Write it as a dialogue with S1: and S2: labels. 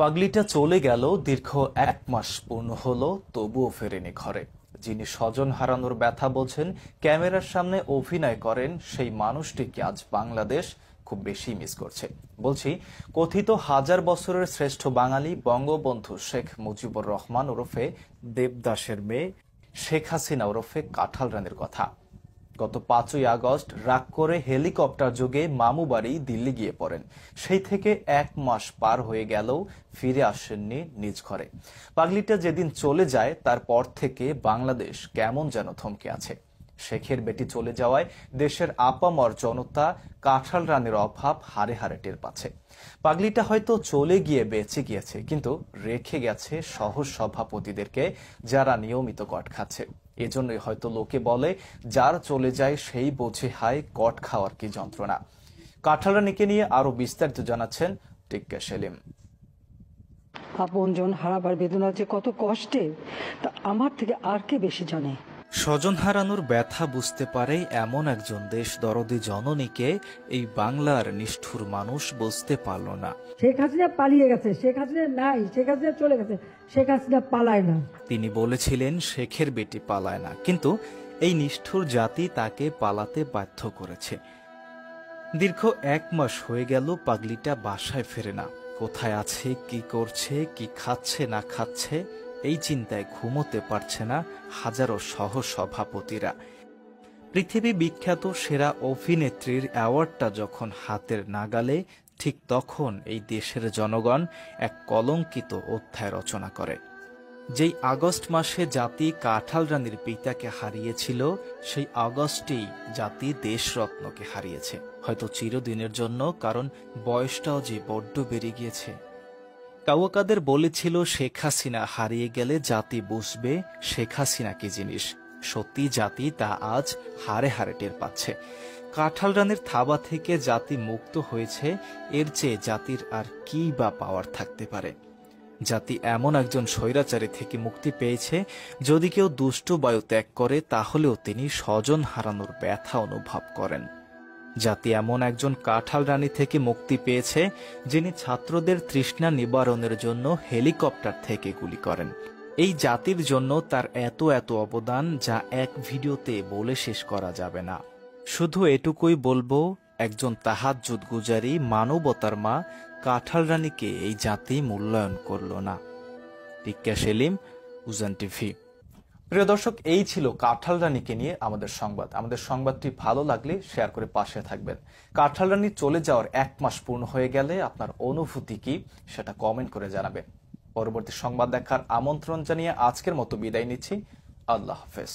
S1: পাগলিটা চলে গেল, দীর্ঘ 1 মাস পূর্ণ হলো, তবুও ফেরেনি ঘরে। যিনি স্বজন হারানোর ব্যথা বোঝেন, ক্যামেরার সামনে অভিনয় করেন, সেই মানুষটিকে আজ বাংলাদেশ খুব বেশি মিস করছে। বলছি কথিত 1000 বছরের শ্রেষ্ঠ বাঙালি বঙ্গবন্ধু শেখ মুজিবুর রহমান ওরফে দেবদাসের মেয়ে শেখ হাসিনা ওরফে কাঁঠাল রানীর কথা। গত 5ই আগস্ট রাগ করে হেলিকপ্টার যোগে মামু বাড়ি দিল্লি গিয়ে পড়েন। সেই থেকে 1 মাস পার হয়ে গেলেও ফিরে আসেননি নিজ ঘরে। পাগলিটা যেদিন চলে যায় তারপর থেকে বাংলাদেশ কেমন যেন থমকে আছে। শেখের বেটি চলে যাওয়ায় দেশের আপামর জনতা কাঁঠাল রানীর অভাব হারে হারে টের পাচ্ছে। পাগলিটা হয়তো চলে গিয়ে বেঁচে গিয়েছে, কিন্তু রেখে গেছে সহজ সভাপতিদেরকে, যারা নিয়মিত কট খাচ্ছে। এজন্যই হয়তো লোকে বলে, যার চলে যায় সেই বোঝে হায় কট খাওয়ার কি যন্ত্রণা। কাঁঠাল রানীকে নিয়ে আরো বিস্তারিত জানাচ্ছেন টিক্কা সেলিম।
S2: আপনজন হারাবার বেদনা যে কত কষ্টে, তা আমার থেকে আর কে বেশি জানে।
S1: স্বজন হারানোর ব্যথা বুঝতে পারে এমন একজন দেশ দরদি জননীকে এই বাংলার নিষ্ঠুর মানুষ বুঝতে পারল না।
S2: শেখ হাসিনা পালিয়ে গেছে, শেখ হাসিনা নাই, শেখ হাসিনা চলে গেছে, শেখ হাসিনা পালায় না।
S1: তিনি বলেছিলেন শেখের বেটি পালায় না, কিন্তু এই নিষ্ঠুর জাতি তাকে পালাতে বাধ্য করেছে। দীর্ঘ 1 মাস হয়ে গেল পাগলিটা বাসায় ফেরে না। কোথায় আছে, কি করছে, কি খাচ্ছে না খাচ্ছে, এই চিন্তায় ঘুমোতে পারছে না হাজারো সহ সভাপতিরা। পৃথিবী বিখ্যাত সেরা অভিনেত্রীর অ্যাওয়ার্ডটা যখন হাতের নাগালে, ঠিক তখন এই দেশের জনগণ এক কলঙ্কিত অধ্যায় রচনা করে। যেই আগস্ট মাসে জাতি কাঁঠাল রানীর পিতাকে হারিয়েছিল, সেই আগস্টেই জাতি দেশরত্নকে হারিয়েছে, হয়তো চিরদিনের জন্য, কারণ বয়সটাও যে বড্ড বেড়ে গিয়েছে। কাউকাদের বলেছিল শেখ হাসিনা হারিয়ে গেলে জাতি বুঝবে শেখ হাসিনা কি জিনিস। সত্যি জাতি তা আজ হারে হারে টের পাচ্ছে। কাঁঠাল রানীর থাবা থেকে জাতি মুক্ত হয়েছে, এর চেয়ে জাতির আর কি বা পাওয়ার থাকতে পারে। জাতি এমন একজন স্বৈরাচারী থেকে মুক্তি পেয়েছে, যদি কেউ দুষ্ট বায়ু ত্যাগ করে তাহলেও তিনি স্বজন হারানোর ব্যথা অনুভব করেন। জাতি এমন একজন কাঁঠাল রানী থেকে মুক্তি পেয়েছে, যিনি ছাত্রদের তৃষ্ণা নিবারণের জন্য হেলিকপ্টার থেকে গুলি করেন। এই জাতির জন্য তার এত এত অবদান, যা এক ভিডিওতে বলে শেষ করা যাবে না। শুধু এটুকুই বলবো, একজন তাহাজ্জুদ গুজারি মানবতার মা কাঁঠাল রানীকে এই জাতি মূল্যায়ন করল না। টিক্কা সেলিম, উজান টিভি। প্রিয় দর্শক, এই ছিল কাঁঠাল রানীকে নিয়ে আমাদের সংবাদ। আমাদের সংবাদটি ভালো লাগলে শেয়ার করে পাশে থাকবেন। কাঁঠাল রানী চলে যাওয়ার 1 মাস পূর্ণ হয়ে গেলে আপনার অনুভূতি কি, সেটা কমেন্ট করে জানাবেন। পরবর্তী সংবাদ দেখার আমন্ত্রণ জানিয়ে আজকের মতো বিদায় নিচ্ছি। আল্লাহ হাফেজ।